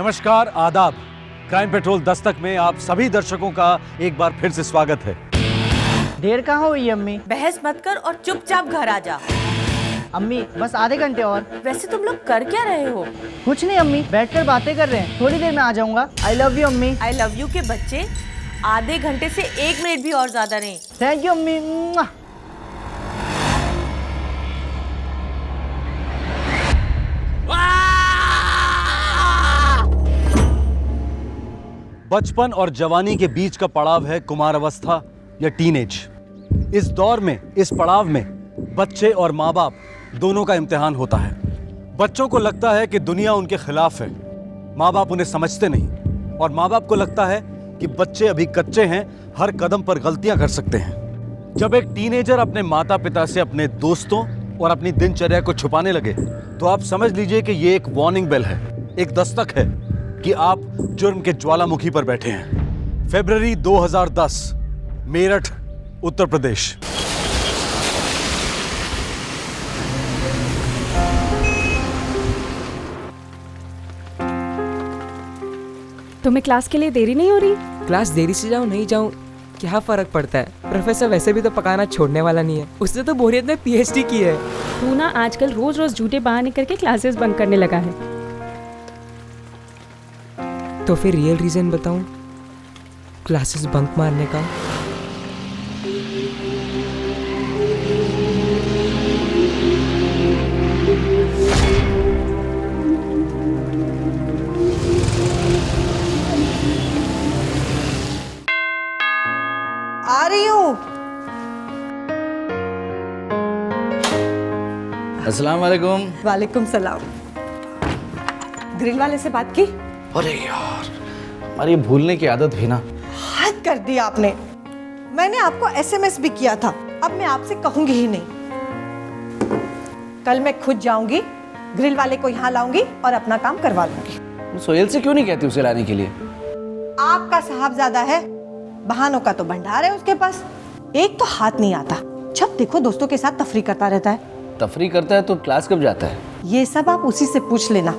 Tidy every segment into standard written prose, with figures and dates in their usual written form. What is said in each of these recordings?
नमस्कार, आदाब। Crime petrol Dastak में आप सभी दर्शकों का एक बार फिर से स्वागत है। देर कहाँ हुई अम्मी? बहस मत कर और चुपचाप घर आ जा। अम्मी बस आधे घंटे और। वैसे तुम लोग कर क्या रहे हो? कुछ नहीं अम्मी, बैठकर बातें कर रहे हैं। थोड़ी देर में आ जाऊंगा। आई लव यू अम्मी। आई लव यू के बच्चे आधे घंटे से 1 मिनट भी और ज्यादा नहीं। थैंक यू अम्मी। बचपन और जवानी के बीच का पड़ाव है कुमार अवस्था या टीनेज। इस दौर में, इस पड़ाव में बच्चे और माँ बाप दोनों का इम्तिहान होता है। बच्चों को लगता है कि दुनिया उनके खिलाफ है, माँ बाप उन्हें समझते नहीं, और माँ बाप को लगता है कि बच्चे अभी कच्चे हैं, हर कदम पर गलतियां कर सकते हैं। जब एक टीनेजर अपने माता पिता से अपने दोस्तों और अपनी दिनचर्या को छुपाने लगे तो आप समझ लीजिए कि ये एक वार्निंग बेल है, एक दस्तक है कि आप जुर्म के ज्वालामुखी पर बैठे हैं। फरवरी 2010, मेरठ, उत्तर प्रदेश। तुम्हें क्लास के लिए देरी नहीं हो रही? क्लास देरी से जाऊं नहीं जाऊं क्या फर्क पड़ता है? प्रोफेसर वैसे भी तो पकाना छोड़ने वाला नहीं है। उसने तो बोरियत में पीएचडी की है। तू ना आजकल रोज रोज झूठे बहाने करके क्लासेस बंक करने लगा है। तो फिर रियल रीजन बताऊं क्लासेस बंक मारने का? आ रही हूँ। अस्सलाम वालेकुम। वालेकुम सलाम। ग्रिल वाले से बात की? अरे यार, हमारी भूलने की आदत भी ना। हद कर दी आपने। मैंने आपको एसएमएस भी किया था, अब मैं आपसे कहूंगी ही नहीं। कल मैं खुद जाऊंगी, ग्रिल वाले को यहाँ लाऊंगी और अपना काम करवा लूंगी। सोहेल से क्यों नहीं कहती उसे लाने के लिए? आपका साहबजादा है, बहानों का तो भंडार है उसके पास। एक तो हाथ नहीं आता, जब देखो दोस्तों के साथ तफरी करता रहता है। तफरी करता है तो क्लास कब जाता है? ये सब आप उसी से पूछ लेना।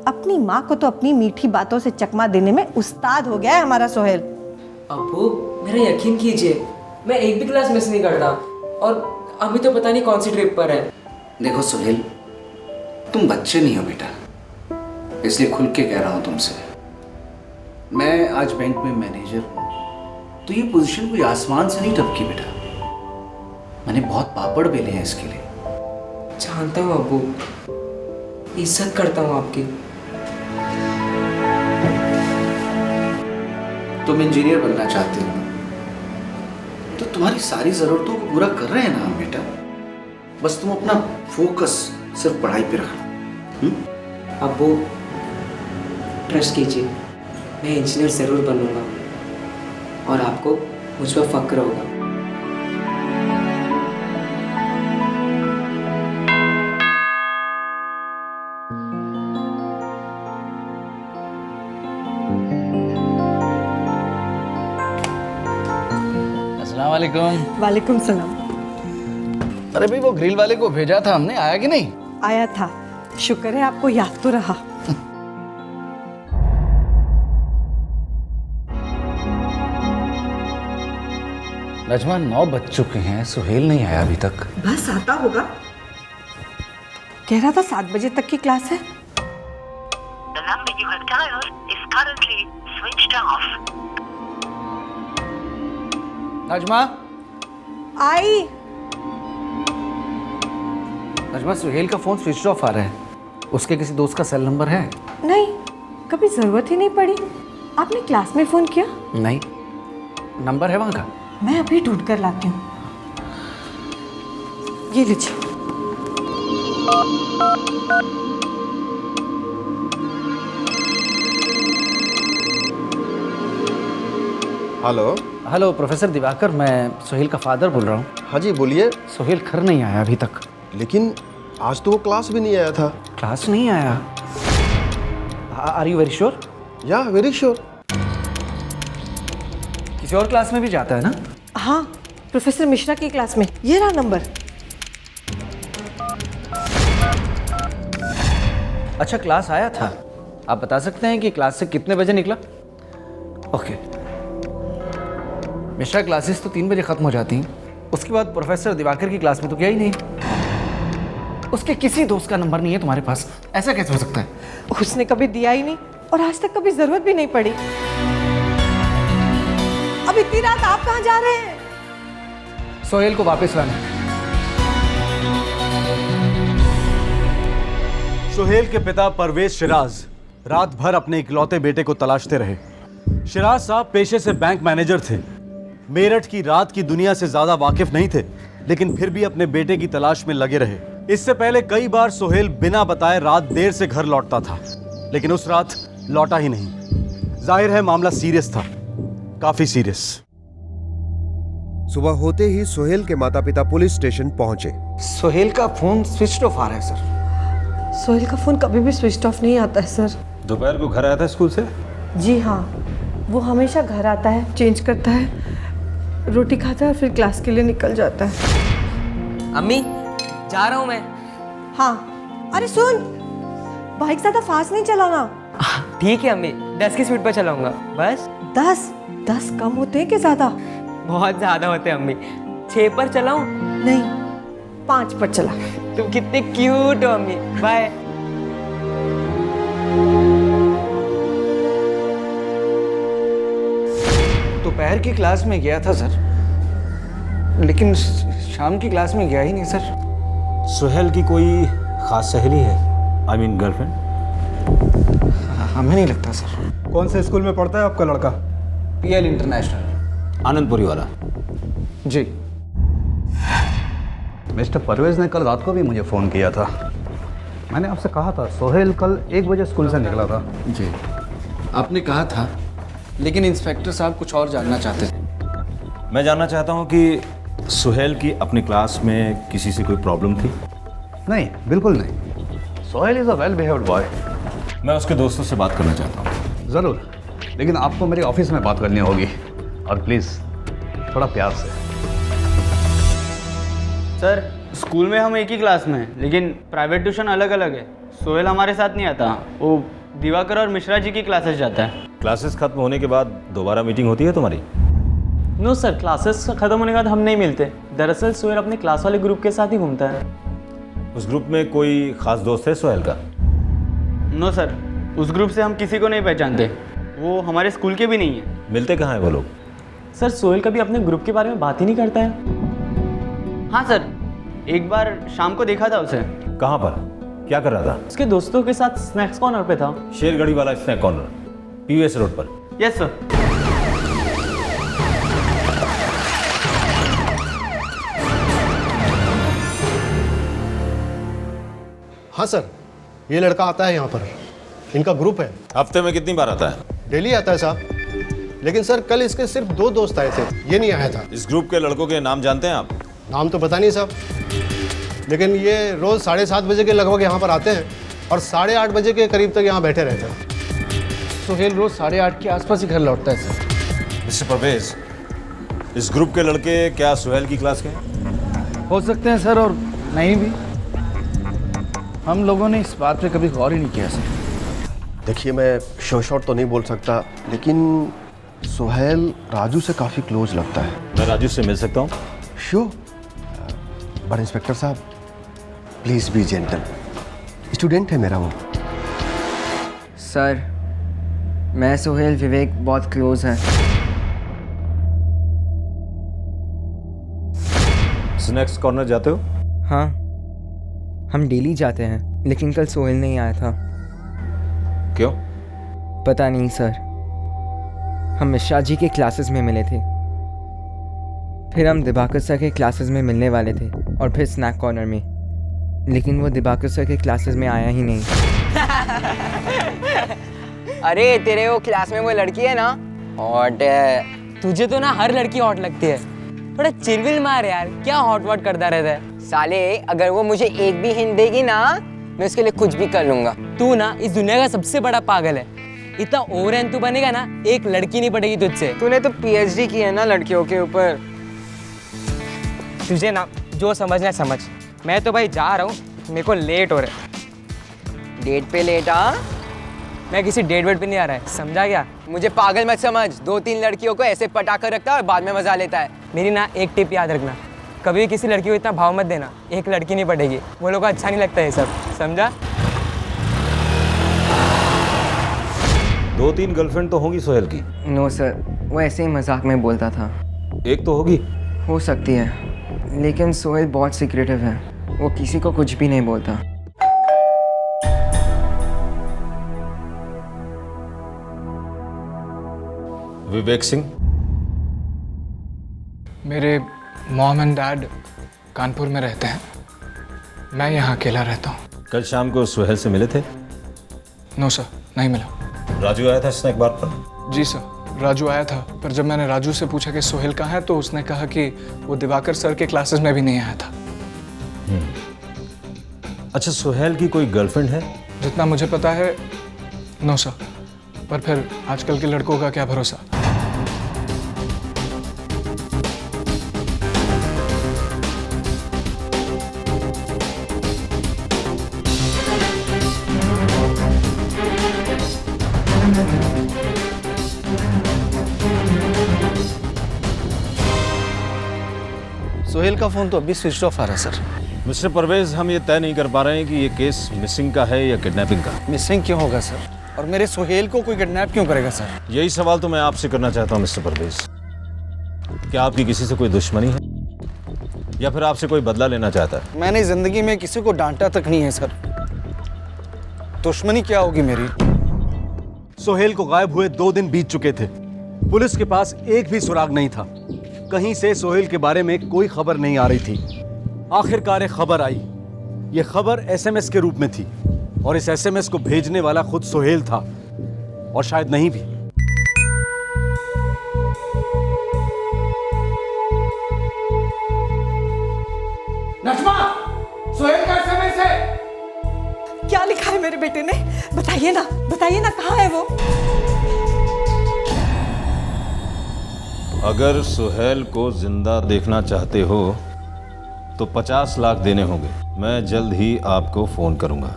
अपनी माँ को तो अपनी मीठी बातों से चकमा देने में उस्ताद हो गया है हमारा सोहेल। अब्बू मेरा यकीन कीजिए, मैं एक भी क्लास मिस नहीं करता, और अभी तो पता नहीं कौन सी ट्रिप पर है। देखो सोहेल, तुम बच्चे नहीं हो बेटा, इसलिए खुल के कह रहा हूं तुमसे। मैं आज बैंक में मैनेजर हूं, तो ये पोजीशन कोई आसमान से नहीं टपकी बेटा। मैंने बहुत पापड़ बेले हैं इसके लिए। जानता हूँ अब्बू, इज्जत करता हूँ आपकी। तुम इंजीनियर बनना चाहते हो, तो तुम्हारी सारी जरूरतों को पूरा कर रहे हैं ना हम बेटा। बस तुम अपना फोकस सिर्फ पढ़ाई पे रखना। अब्बू ट्रस्ट कीजिए, मैं इंजीनियर जरूर बनूंगा और आपको मुझ पर फक्र होगा। अस्सलाम वालेकुम। वालेकुम सलाम। अरे भाई, वो ग्रिल वाले को भेजा था हमने, आया कि नहीं? आया था, शुक्र है आपको याद तो रहा। नजमा, 9 बज चुके हैं, सोहेल नहीं आया अभी तक। बस आता होगा। कह रहा था 7 बजे तक की क्लास है। The number you have dialed is currently switched off. Najma, आई। नजमा, सोहेल का फोन स्विच ऑफ आ रहा है। उसके किसी दोस्त का सेल नंबर है? नहीं, कभी जरूरत ही नहीं पड़ी। आपने क्लास में फोन किया? नहीं। नंबर है वहां का? मैं अभी ढूंढ कर लाती हूँ। ये लीजिए। हेलो। हेलो प्रोफेसर दिवाकर, मैं सोहेल का फादर बोल रहा हूँ। हाँ जी बोलिए। सोहेल घर नहीं आया अभी तक। लेकिन आज तो वो क्लास भी नहीं आया था। क्लास नहीं आया? Are you very sure? या वेरी श्योर। किसी और क्लास में भी जाता है ना? हाँ, प्रोफेसर मिश्रा की क्लास में। ये रहा नंबर। अच्छा, क्लास आया था? आप बता सकते हैं कि क्लास से कितने बजे निकला? ओके। मिश्रा क्लासेस तो 3 बजे ख़त्म हो जाती हैं। उसके बाद प्रोफेसर दिवाकर की क्लास में तो गया ही नहीं। उसके किसी दोस्त का नंबर नहीं है तुम्हारे पास, ऐसा कैसे हो सकता है? उसने कभी दिया ही नहीं और आज तक कभी जरूरत भी नहीं पड़ी। अब इतनी रात आप कहाँ जा रहे हैं? सोहेल को वापस लाना। सोहेल के पिता परवेज शिराज रात भर अपने इकलौते बेटे को तलाशते रहे। शिराज साहब पेशे से बैंक मैनेजर थे, मेरठ की रात की दुनिया से ज्यादा वाकिफ नहीं थे, लेकिन फिर भी अपने बेटे की तलाश में लगे रहे। इससे पहले कई बार सोहेल बिना बताए रात देर से घर लौटता था, लेकिन उस रात लौटा ही नहीं। जाहिर है मामला सीरियस था, काफी सीरियस। सुबह होते ही सोहेल के माता पिता पुलिस स्टेशन पहुंचे। सोहेल का फोन स्विच ऑफ आ रहा है सर। सोहेल का फोन कभी भी स्विच ऑफ नहीं आता है सर। दोपहर को घर आया था स्कूल से? जी हाँ, वो हमेशा घर आता है, चेंज करता है, रोटी खाता है, फिर क्लास के लिए निकल जाता है। अम्मी जा रहा हूँ मैं। हाँ, अरे सुन, बाइक ज्यादा फास्ट नहीं चलाना। ठीक है अम्मी, 10 की स्पीड पर चलाऊंगा बस। 10 कम होते हैं कि ज्यादा? बहुत ज्यादा होते हैं अम्मी। 6 पर चलाऊं? नहीं, 5 पर चला। तुम कितने क्यूट हो अम्मी। बाय। दोपहर की क्लास में गया था सर, लेकिन शाम की क्लास में गया ही नहीं सर। सोहेल की कोई खास सहेली है? I mean girlfriend? हमें नहीं लगता सर। कौन से स्कूल में पढ़ता है आपका लड़का? PL इंटरनेशनल, आनंदपुरी वाला। जी। मिस्टर परवेज ने कल रात को भी मुझे फ़ोन किया था। मैंने आपसे कहा था सोहेल कल 1 बजे स्कूल से निकला था। जी, आपने कहा था, लेकिन इंस्पेक्टर साहब कुछ और जानना चाहते थे। मैं जानना चाहता हूँ कि सोहेल की अपनी क्लास में किसी से कोई प्रॉब्लम थी? नहीं, बिल्कुल नहीं। Sohail is a well behaved boy. मैं उसके दोस्तों से बात करना चाहता हूँ। ज़रूर, लेकिन आपको मेरे ऑफिस में बात करनी होगी, और प्लीज़ थोड़ा प्यार से। सर, स्कूल में हम एक ही क्लास में हैं, लेकिन प्राइवेट ट्यूशन अलग अलग है। सोहेल हमारे साथ नहीं आता, वो दिवाकर और मिश्रा जी की क्लासेस जाता है। क्लासेस खत्म होने के बाद दोबारा मीटिंग होती है तुम्हारी? नो सर, क्लासेस खत्म होने के बाद हम नहीं मिलते। दरअसल सोहेल अपने क्लास वाले ग्रुप के साथ ही घूमता है। उस ग्रुप में कोई खास दोस्त है सोहेल का? नो सर, उस ग्रुप से हम किसी को नहीं पहचानते। वो हमारे स्कूल के भी नहीं है। मिलते कहाँ हैं वो लोग? सर, सोहेल कभी अपने ग्रुप के बारे में बात ही नहीं करता है। हाँ सर, एक बार शाम को देखा था उसे। कहाँ पर? क्या कर रहा था? उसके दोस्तों के साथ स्नैक्स कॉर्नर पे था। शेरगढ़ी वाला स्नैक कॉर्नर, PVS रोड पर? Yes sir. हाँ सर, ये लड़का आता है यहाँ पर, इनका ग्रुप है। हफ्ते में कितनी बार आता है? डेली आता है साहब, लेकिन सर कल इसके सिर्फ 2 दोस्त आए थे, ये नहीं आया था। इस ग्रुप के लड़कों के नाम जानते हैं आप? नाम तो पता नहीं साहब, लेकिन ये रोज़ 7:30 बजे के लगभग यहाँ पर आते हैं और 8:30 बजे के करीब तक यहाँ बैठे रहते हैं। सोहेल रोज 8:30 के आसपास ही घर लौटता है सर। मिस्टर परवेज, इस ग्रुप के लड़के क्या सोहेल की क्लास के हैं? हो सकते हैं सर, और नहीं भी। हम लोगों ने इस बात पे कभी गौर ही नहीं किया सर। देखिए, मैं श्योर तो नहीं बोल सकता, लेकिन सोहेल राजू से काफ़ी क्लोज लगता है। मैं राजू से मिल सकता हूँ? श्योर, पर इंस्पेक्टर साहब प्लीज़ बी जेंटल, स्टूडेंट है मेरा वो। सर, मैं सोहेल विवेक बहुत क्लोज है। स्नैक्स कॉर्नर जाते हो? हाँ, हम डेली जाते हैं, लेकिन कल सोहेल नहीं आया था। क्यों? पता नहीं सर। हम मिश्रा जी के क्लासेस में मिले थे, फिर हम दिवाकर सर के क्लासेस में मिलने वाले थे, और फिर स्नैक कॉर्नर में, लेकिन वो दिवाकर सर के क्लासेस में आया ही नहीं। अरे तेरे वो क्लास में वो लड़की है ना, हॉट है। तुझे तो ना हर लड़की हॉट लगती है। थोड़ा चिरविल मार यार, क्या हॉट वॉट करता रहता है। साले, अगर वो मुझे एक भी हिंट देगी ना, मैं उसके लिए कुछ भी कर लूंगा। तू ना इस दुनिया का सबसे बड़ा पागल है। इतना ओवर तू बनेगा ना, एक लड़की नहीं पड़ेगी तुझसे। तूने तो PhD की है ना लड़कियों के ऊपर। तुझे ना जो समझना समझ। मैं तो भाई जा रहा हूँ, मेरे को लेट हो रहा है। डेट पे लेट आ? मैं किसी डेट वेट पे नहीं आ रहा है, समझा क्या? मुझे पागल मत समझ, 2-3 लड़कियों को ऐसे पटा कर रखता है और बाद में मजा लेता है। मेरी ना एक टिप याद रखना, कभी भी किसी लड़की को इतना भाव मत देना, एक लड़की नहीं पटेगी, वो लोग को अच्छा नहीं लगता ये सब, समझा? 2-3 गर्लफ्रेंड तो होंगी सोहेल की। नो सर, वो ऐसे ही मजाक में बोलता था। एक तो होगी। हो सकती है, लेकिन सोहेल बहुत सीक्रेटिव है, वो किसी को कुछ भी नहीं बोलता। विवेक सिंह, मेरे मॉम एंड डैड कानपुर में रहते हैं, मैं यहाँ अकेला रहता हूँ। कल शाम को सोहेल से मिले थे? नो सर, नहीं मिला। राजू आया था स्नैक बार पर? जी सर, राजू आया था, पर जब मैंने राजू से पूछा कि सोहेल कहाँ है तो उसने कहा कि वो दिवाकर सर के क्लासेस में भी नहीं आया था। अच्छा, सोहेल की कोई गर्लफ्रेंड है? जितना मुझे पता है नो सर, पर फिर आजकल के लड़कों का क्या भरोसा। सोहेल का फ़ोन तो अभी स्विच ऑफ आ रहा है सर। मिस्टर परवेज, हम ये तय नहीं कर पा रहे हैं कि ये केस मिसिंग का है या किडनैपिंग का। मिसिंग क्यों होगा सर? और मेरे सोहेल को कोई किडनैप क्यों करेगा सर? यही सवाल तो मैं आपसे करना चाहता हूँ मिस्टर परवेज। क्या आपकी किसी से कोई दुश्मनी है या फिर आपसे कोई बदला लेना चाहता है? मैंने ज़िंदगी में किसी को डांटा तक नहीं है सर, दुश्मनी क्या होगी मेरी? सोहेल को गायब हुए 2 दिन बीत चुके थे। पुलिस के पास एक भी सुराग नहीं था। कहीं से सोहेल के बारे में कोई खबर नहीं आ रही थी। आखिरकार एक खबर आई। यह खबर एसएमएस के रूप में थी और इस एसएमएस को भेजने वाला खुद सोहेल था, और शायद नहीं भी। नजमा, सोहेल का एसएमएस है। क्या लिखा है मेरे बेटे ने? बताइए ना, कहाँ है वो? अगर सोहेल को जिंदा देखना चाहते हो तो 50 लाख देने होंगे। मैं जल्द ही आपको फोन करूंगा।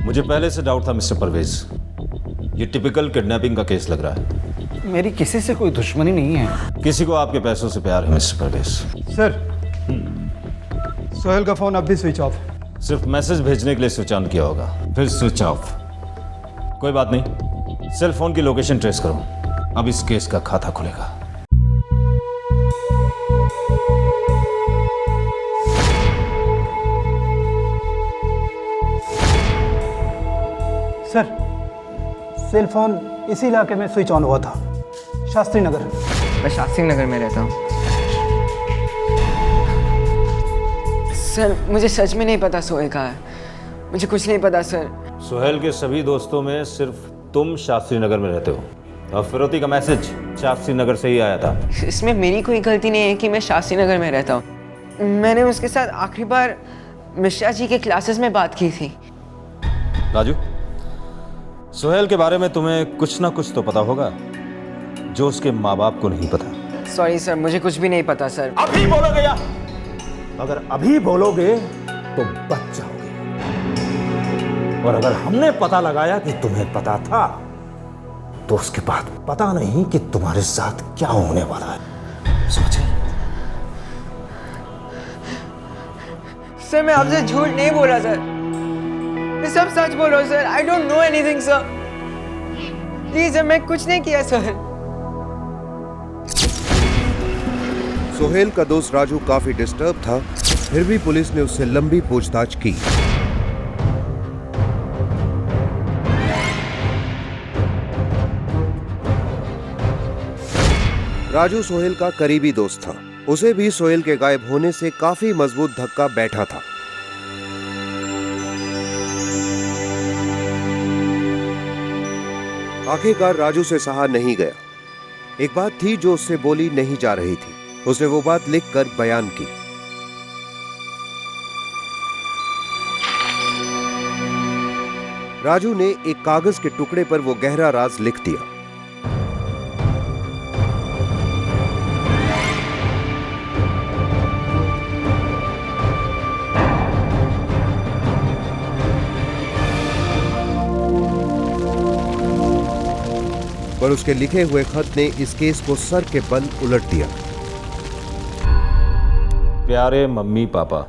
मुझे पहले से डाउट था मिस्टर परवेज, ये टिपिकल किडनैपिंग का केस लग रहा है। मेरी किसी से कोई दुश्मनी नहीं है। किसी को आपके पैसों से प्यार है मिस्टर परवेज। सर, सोहेल का फोन अब भी स्विच ऑफ। सिर्फ मैसेज भेजने के लिए स्विच ऑन किया होगा, फिर स्विच ऑफ। कोई बात नहीं, सेल फोन की लोकेशन ट्रेस करो, अब इस केस का खाता खुलेगा। सर, सेल फोन इसी इलाके में स्विच ऑन हुआ था, शास्त्री नगर। मैं शास्त्री नगर में रहता हूँ। सर, मुझे सच में नहीं पता सोहेल कहाँ है, मुझे कुछ नहीं पता सर। सोहेल के सभी दोस्तों में सिर्फ तुम शास्त्री नगर में रहते हो, और फिरौती का मैसेज शास्त्री नगर से ही आया था। इसमें मेरी कोई गलती नहीं है कि मैं शास्त्री नगर में रहता हूँ। मैंने उसके साथ आखिरी बार मिश्रा जी के क्लासेस में बात की थी। राजू, सोहेल के बारे में तुम्हें कुछ ना कुछ तो पता होगा जो उसके माँ बाप को नहीं पता। सॉरी सर, मुझे कुछ भी नहीं पता सर। अभी बोलोगे या? अगर अभी बोलोगे तो बच जाओगे, और अगर हमने पता लगाया कि तुम्हें पता था तो उसके बाद पता नहीं कि तुम्हारे साथ क्या होने वाला है। सोचे? सर, मैं आपसे झूठ नहीं बोल रहा सर, मैं सब सच बोल रहा हूँ sir. I don't know anything sir, please sir, मैं कुछ नहीं किया सर। सोहेल का दोस्त राजू काफी डिस्टर्ब था, फिर भी पुलिस ने उससे लंबी पूछताछ की। राजू सोहेल का करीबी दोस्त था, उसे भी सोहेल के गायब होने से काफी मजबूत धक्का बैठा था। आखिरकार राजू से सहा नहीं गया। एक बात थी जो उससे बोली नहीं जा रही थी, उसने वो बात लिखकर बयान की। राजू ने एक कागज के टुकड़े पर वो गहरा राज लिख दिया। पर उसके लिखे हुए खत ने इस केस को सर के बल उलट दिया। प्यारे मम्मी पापा,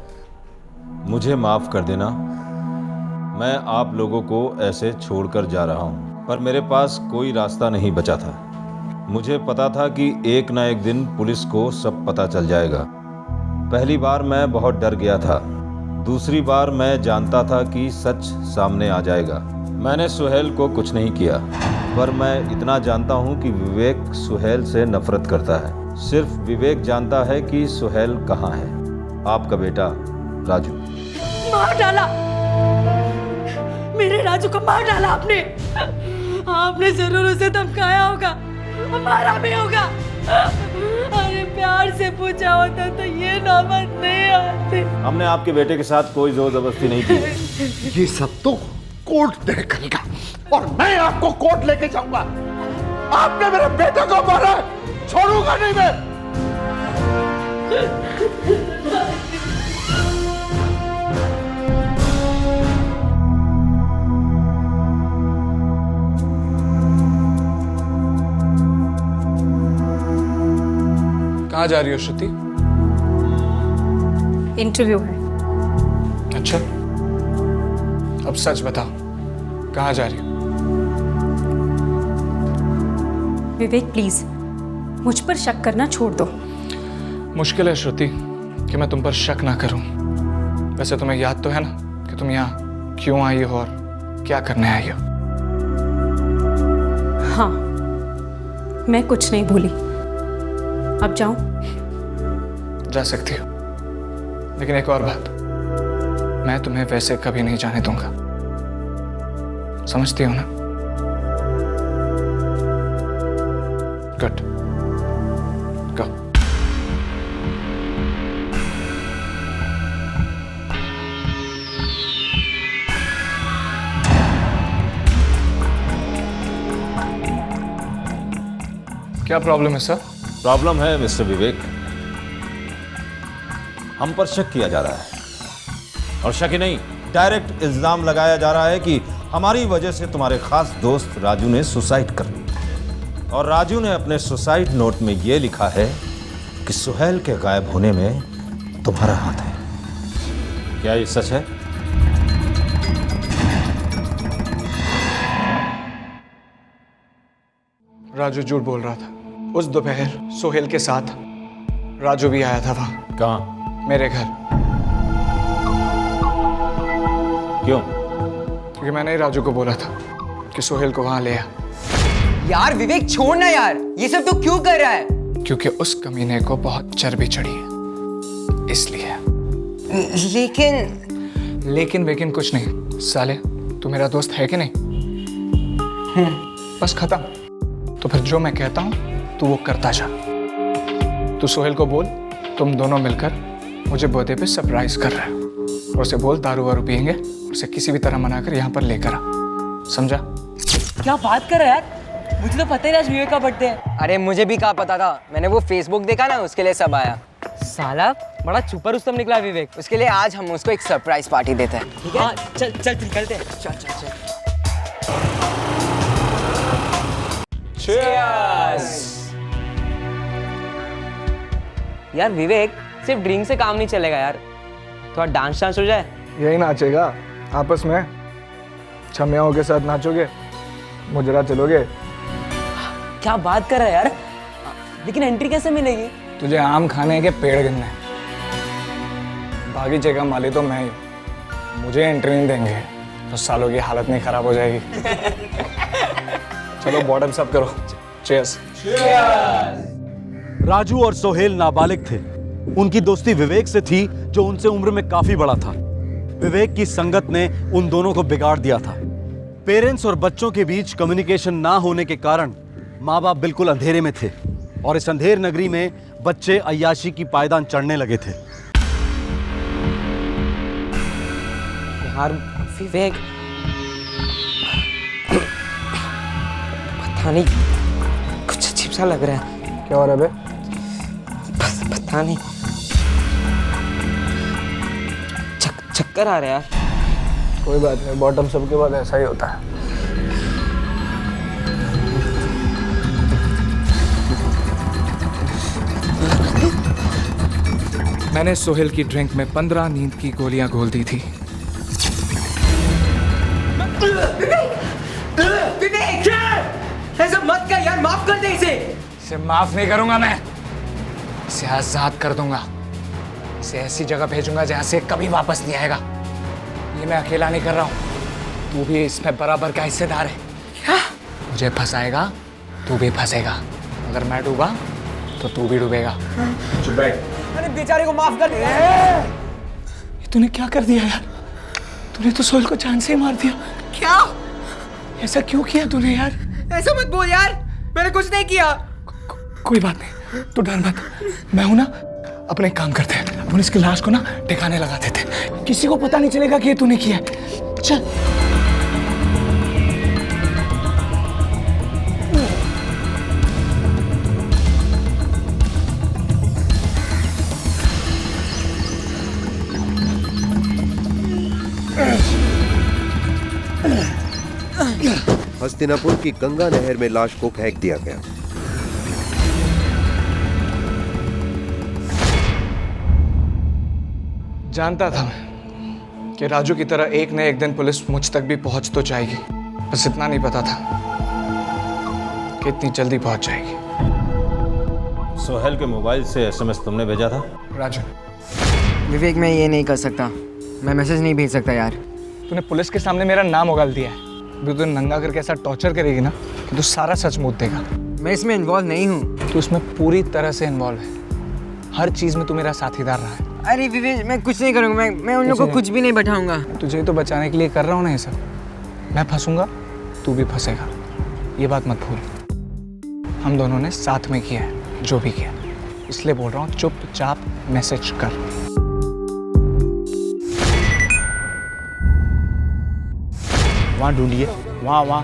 मुझे माफ कर देना। मैं आप लोगों को ऐसे छोड़कर जा रहा हूं, पर मेरे पास कोई रास्ता नहीं बचा था। मुझे पता था कि एक ना एक दिन पुलिस को सब पता चल जाएगा। पहली बार मैं बहुत डर गया था, दूसरी बार मैं जानता था कि सच सामने आ जाएगा। मैंने सुहेल को कुछ नहीं किया, पर मैं इतना जानता हूं कि विवेक सुहेल से नफरत करता है। सिर्फ विवेक जानता है कि सुहेल कहाँ है। आपका बेटा राजू। मार डाला, मेरे राजू को मार डाला आपने। आपने जरूर उसे धमकाया होगा, मारा भी होगा। अरे प्यार से पूछा होता तो ये नौबत नहीं आती। हमने आपके बेटे के साथ कोई जोर जबरदस्ती नहीं की। ये सब तो कोर्ट तय करेगा और मैं आपको कोर्ट लेके जाऊंगा। आपने मेरे बेटे को मारा, छोड़ूंगा नहीं मैं। कहाँ जा रही हो श्रुति? इंटरव्यू है। अच्छा, अब सच बताओ, कहाँ जा रही हो? विवेक प्लीज मुझ पर शक करना छोड़ दो। मुश्किल है श्रुति कि मैं तुम पर शक ना करूं। वैसे तुम्हें याद तो है ना कि तुम यहाँ क्यों आई हो और क्या करने आई हो? हाँ, मैं कुछ नहीं भूली। अब जाऊं? जा सकती हो, लेकिन एक और बात, मैं तुम्हें वैसे कभी नहीं जाने दूंगा। समझती हो ना? गुड, गो। क्या प्रॉब्लम है सर? प्रॉब्लम है मिस्टर विवेक, हम पर शक किया जा रहा है। और शक ही नहीं, डायरेक्ट इल्जाम लगाया जा रहा है कि हमारी वजह से तुम्हारे खास दोस्त राजू ने सुसाइड कर ली। और राजू ने अपने सुसाइड नोट में यह लिखा है कि सुहेल के गायब होने में तुम्हारा हाथ है। क्या ये सच है? राजू झूठ बोल रहा था। उस दोपहर सोहेल के साथ राजू भी आया था वहां। कहाँ? मेरे घर। क्यों? क्योंकि मैंने ही राजू को बोला था कि सोहेल को वहां ले आ। यार विवेक छोड़ना यार, ये सब तो क्यों कर रहा है? क्योंकि उस कमीने को बहुत चर्बी चढ़ी है, इसलिए। लेकिन कुछ नहीं। साले, तू मेरा दोस्त है कि नहीं? बस खत्म। तो फिर जो मैं कहता हूं तू वो करता जा। तू सोहेल को बोल तुम दोनों मिलकर मुझे बर्थडे पे सरप्राइज कर रहे हो, और उसे बोल दारू वारू पियेंगे, उसे किसी भी तरह मनाकर यहाँ पर लेकर आ। समझा? क्या बात कर रहा है यार, मुझे तो पता ही नहीं विवेक का बर्थडे है। अरे मुझे भी कहाँ पता था, मैंने वो फेसबुक देखा ना, उसके लिए सब आया। साला बड़ा छुपा रुस्तम निकला विवेक। उसके लिए आज हम उसको एक सरप्राइज पार्टी देते हैं, ठीक है? चल चल निकलते हैं। चल। Cheers! यार विवेक, सिर्फ ड्रिंक से काम नहीं चलेगा यार, थोड़ा डांस हो जाए। यही नाचेगा आपस में? छमियाओं के साथ नाचोगे, मुजरा चलोगे? क्या बात कर रहा है यार, लेकिन एंट्री कैसे मिलेगी? तुझे आम खाने के पेड़ गिनने, बागीचे का माली तो मैं ही, मुझे एंट्री नहीं देंगे तो सालों की हालत नहीं खराब हो जाएगी। चलो बॉटम अप करो। चीयर्स। राजू और सोहेल नाबालिग थे। उनकी दोस्ती विवेक से थी, जो उनसे उम्र में काफी बड़ा था। विवेक की संगत ने उन दोनों को बिगाड़ दिया था। पेरेंट्स और बच्चों के बीच कम्युनिकेशन ना होने के कारण माँ बाप बिल्कुल अंधेरे में थे, और इस अंधेर नगरी में बच्चे अय्याशी की पायदान चढ़ने लगे थे। यार विवेक, पता नहीं, कुछ अजीब सा लग रहा है। क्या हो रहा है बे? पता नहीं, चक्कर आ रहा है यार। कोई बात नहीं, बॉटम अप के बाद ऐसा ही होता है। मैंने सोहेल की ड्रिंक में 15 नींद की गोलियां घोल दी थी। ऐसा मत कर यार, माफ कर दे इसे। इसे माफ नहीं करूंगा मैं, इसे आजाद कर दूंगा। इसे ऐसी जगह भेजूंगा जहां से कभी वापस नहीं आएगा। ये मैं अकेला नहीं कर रहा हूं, तू भी इसमें बराबर का हिस्सेदार है। क्या? मुझे फंसाएगा, तू भी फंसेगा। अगर मैं डूबा तो तू भी डूबेगा। चुप बैठ। अरे बेचारे को माफ कर दे। ये तूने क्या कर दिया यार? तूने तो सोहेल को जान से ही मार दिया। क्या? ऐसा क्यों किया तूने यार? ऐसा मत बोल यार, मैंने कुछ नहीं किया। कोई बात नहीं, तू डर मत। मैं हूं ना, अपने काम करते हैं। अपन इसकी लाश को ना ठिकाने लगा देते, किसी को पता नहीं चलेगा कि ये तूने किया है। चल। हस्तिनापुर की गंगा नहर में लाश को फेंक दिया गया। जानता था मैं कि राजू की तरह एक न एक दिन पुलिस मुझ तक भी पहुंच तो जाएगी, बस इतना नहीं पता था कि इतनी जल्दी पहुंच जाएगी। सोहेल के मोबाइल से एसएमएस तुमने भेजा था? राजू। विवेक, मैं ये नहीं कर सकता, मैं मैसेज नहीं भेज सकता यार। तूने पुलिस के सामने मेरा नाम उगाल दिया है। अभी तू नंगा करके ऐसा टॉर्चर करेगी ना कि तू सारा सच मूत देगा। मैं इसमें इन्वॉल्व नहीं हूँ। तू इसमें पूरी तरह से इन्वॉल्व है, हर चीज में तू मेरा साथीदार रहा है। अरे विवेक, मैं कुछ नहीं करूँगा, मैं उन लोगों को कुछ भी नहीं बैठाऊंगा। तुझे तो बचाने के लिए कर रहा हूँ ना ये सब। मैं फंसूंगा, तू भी फंसेगा, ये बात मत भूल। हम दोनों ने साथ में किया है जो भी किया, इसलिए बोल रहा हूँ चुपचाप मैसेज कर। वहाँ ढूंढिए, वहाँ।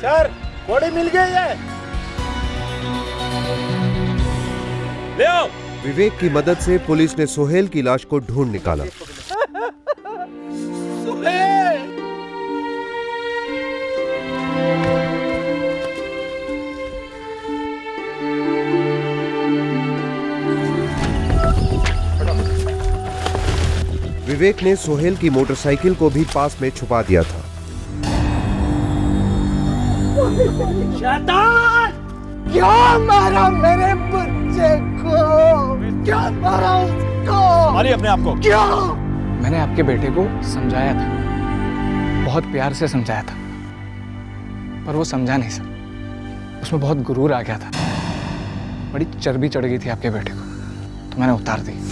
सर, बॉडी मिल गई है। ले आओ। विवेक की मदद से पुलिस ने सोहेल की लाश को ढूंढ निकाला। विवेक ने सोहेल की मोटरसाइकिल को भी पास में छुपा दिया था। शैतान! क्यों मारा मेरे बच्चे को? क्यों मारा उसको? मारिए अपने आप को। क्यों? मैंने आपके बेटे को समझाया था, बहुत प्यार से समझाया था, पर वो समझा नहीं सर। उसमें बहुत गुरूर आ गया था, बड़ी चर्बी चढ़ गई थी आपके बेटे को, तो मैंने उतार दी।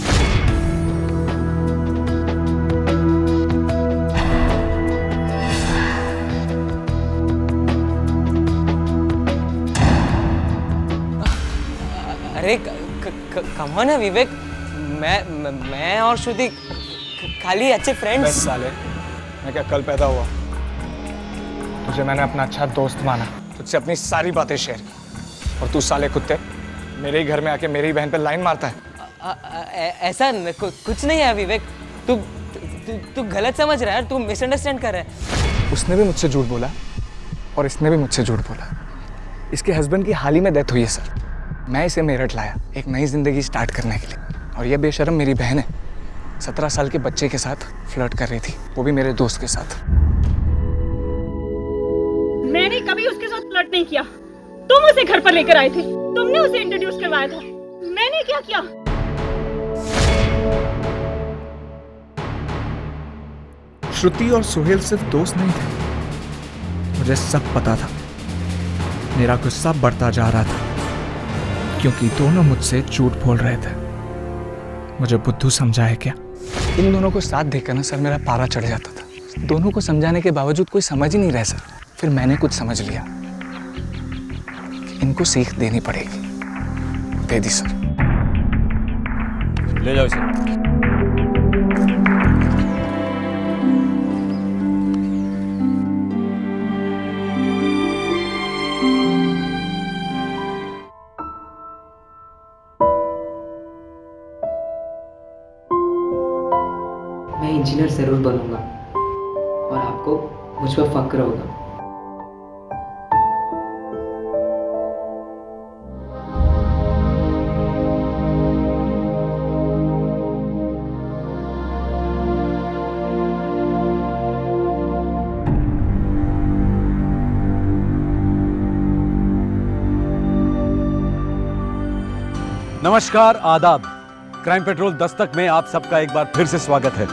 अरे कमॉन है विवेक, मैं और श्रुति खाली अच्छे फ्रेंड्स। साले, मैं क्या कल पैदा हुआ? तुझे मैंने अपना अच्छा दोस्त माना, तुझसे अपनी सारी बातें शेयर की, और तू साले कुत्ते मेरे ही घर में आके मेरी बहन पे लाइन मारता है। ऐसा कुछ नहीं है विवेक, तू गलत समझ रहा है, तू मिसअंडरस्टैंड कर रहा है। उसने भी मुझसे झूठ बोला और इसने भी मुझसे झूठ बोला। इसके हस्बैंड की हाल ही में डेथ हुई है सर। मैं इसे मेरठ लाया एक नई जिंदगी स्टार्ट करने के लिए, और ये बेशर्म मेरी बहन है, 17 साल के बच्चे के साथ फ्लर्ट कर रही थी, वो भी मेरे दोस्त के साथ। मैंने कभी उसके साथ फ्लर्ट नहीं किया, तुम उसे घर पर लेकर आए थे, तुमने उसे इंट्रोड्यूस करवाया था, मैंने क्या किया? श्रुति और सोहेल सिर्फ दोस्त नहीं थे, मुझे सब पता था। मेरा गुस्सा बढ़ता जा रहा था क्योंकि दोनों मुझसे झूठ बोल रहे थे। मुझे बुद्धू समझा है क्या? इन दोनों को साथ देखकर ना सर मेरा पारा चढ़ जाता था। दोनों को समझाने के बावजूद कोई समझ ही नहीं रहा सर। फिर मैंने कुछ समझ लिया कि इनको सीख देनी पड़ेगी। दे दी सर। ले जाओ इसे। इंजीनियर जरूर बनूंगा और आपको मुझ पर फक्र होगा। नमस्कार, आदाब। क्राइम पेट्रोल दस्तक में आप सबका एक बार फिर से स्वागत है।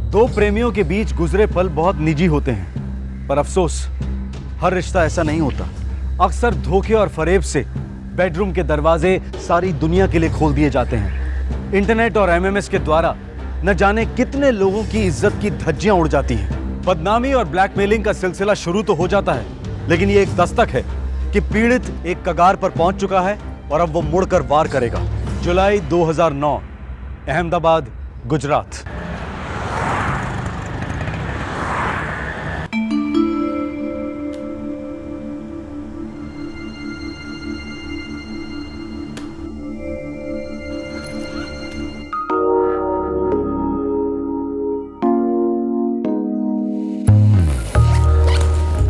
दो प्रेमियों के बीच गुजरे पल बहुत निजी होते हैं, पर अफसोस हर रिश्ता ऐसा नहीं होता। अक्सर धोखे और फरेब से बेडरूम के दरवाजे सारी दुनिया के लिए खोल दिए जाते हैं। इंटरनेट और एमएमएस के द्वारा न जाने कितने लोगों की इज्जत की धज्जियां उड़ जाती हैं। बदनामी और ब्लैकमेलिंग का सिलसिला शुरू तो हो जाता है, लेकिन ये एक दस्तक है कि पीड़ित एक कगार पर पहुंच चुका है और अब वो मुड़कर वार करेगा। जुलाई 2009, अहमदाबाद, गुजरात।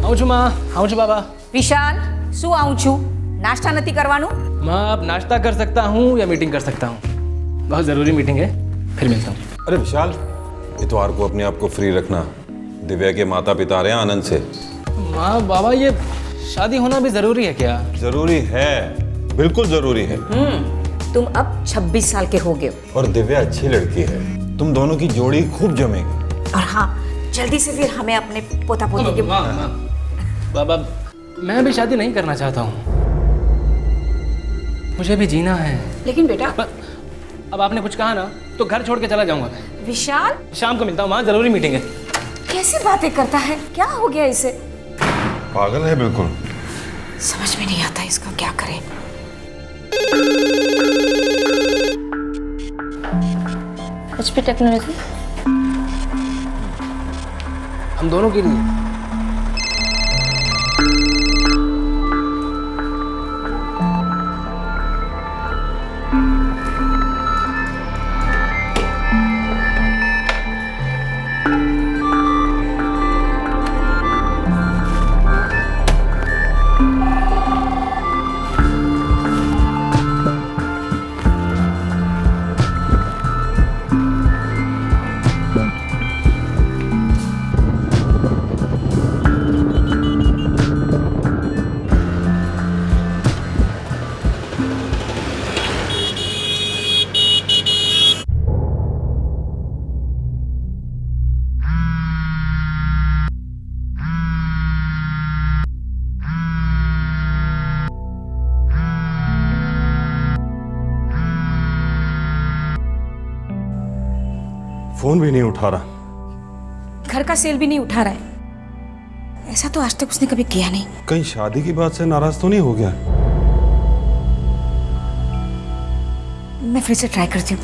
આવું છું માં, આવું છું બાબા। विशाल શું આવું છું नाश्ता નથી કરવાનું? माँ आप नाश्ता कर सकता हूँ या मीटिंग कर सकता हूँ? बहुत ज़रूरी मीटिंग है, फिर मिलता हूँ। अरे विशाल, इतवार को अपने आप को फ्री रखना। दिव्या के माता पिता आ रहे हैं आनंद से। माँ बाबा, ये शादी होना भी ज़रूरी है क्या? जरूरी है, बिल्कुल जरूरी है। तुम अब 26 साल के हो गए हो। और दिव्या अच्छी लड़की है, तुम दोनों की जोड़ी खूब जमेगी। और हाँ, जल्दी से फिर हमें अपने पोता पोती के बाबा, मैं भी शादी नहीं करना चाहता हूँ, मुझे भी जीना है। लेकिन बेटा, अब आपने कुछ कहा ना तो घर छोड़ के चला जाऊंगा मैं। विशाल, शाम को मिलता हूँ, वहाँ जरूरी मीटिंग है। कैसी बातें करता है? क्या हो गया इसे? पागल है बिल्कुल। समझ में नहीं आता इसका क्या करें। HP टेक्नोलॉजी हम दोनों के लिए। फोन भी नहीं उठा रहा। घर का सेल भी नहीं उठा रहा है। ऐसा तो आज तक उसने कभी किया नहीं। कहीं शादी की बात से नाराज तो नहीं हो गया? मैं फिर से ट्राई करती हूँ।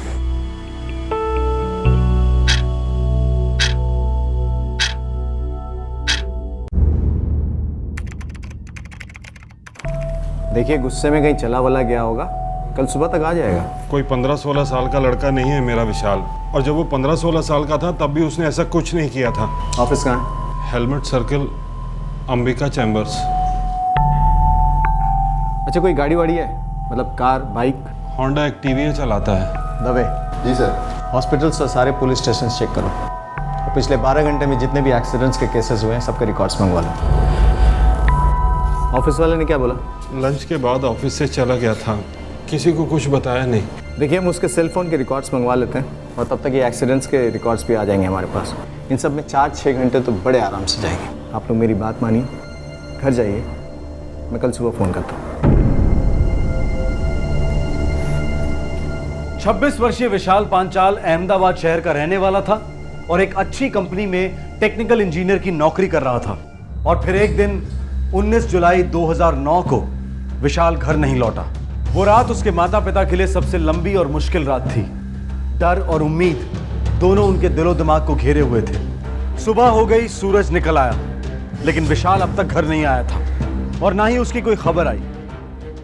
देखिए, गुस्से में कहीं चला वला गया होगा, कल सुबह तक आ जाएगा। कोई 15-16 साल का लड़का नहीं है मेरा विशाल, और जब वो 15-16 साल का था तब भी उसने ऐसा कुछ नहीं किया था। ऑफिस कहाँ? Helmet circle, Ambika chambers. अच्छा, कोई गाड़ी वाड़ी है? मतलब कार, बाइक? होंडा एक्टिविया चलाता है। दबे। जी सर। हॉस्पिटल्स और सारे पुलिस स्टेशन चेक करो, और पिछले 12 घंटे में जितने भी एक्सीडेंट्स के केसेस हुए हैं सबके रिकॉर्ड्स मंगवा लो। ऑफिस वाले ने क्या बोला? लंच के बाद ऑफिस से चला गया था, किसी को कुछ बताया नहीं। देखिए, हम उसके सेल फोन के रिकॉर्ड्स मंगवा लेते हैं, और तब तक ये एक्सीडेंट्स के रिकॉर्ड्स भी आ जाएंगे हमारे पास। इन सब में 4-6 घंटे तो बड़े आराम से जाएंगे। आप लोग मेरी बात मानिए, घर जाइए, मैं कल सुबह फ़ोन करता हूँ। 26 वर्षीय विशाल पांचाल अहमदाबाद शहर का रहने वाला था और एक अच्छी कंपनी में टेक्निकल इंजीनियर की नौकरी कर रहा था। और फिर एक दिन 19 जुलाई 2009 को विशाल घर नहीं लौटा। वो रात उसके माता पिता के लिए सबसे लंबी और मुश्किल रात थी। डर और उम्मीद दोनों उनके दिलो दिमाग को घेरे हुए थे। सुबह हो गई, सूरज निकल आया, लेकिन विशाल अब तक घर नहीं आया था और ना ही उसकी कोई खबर आई।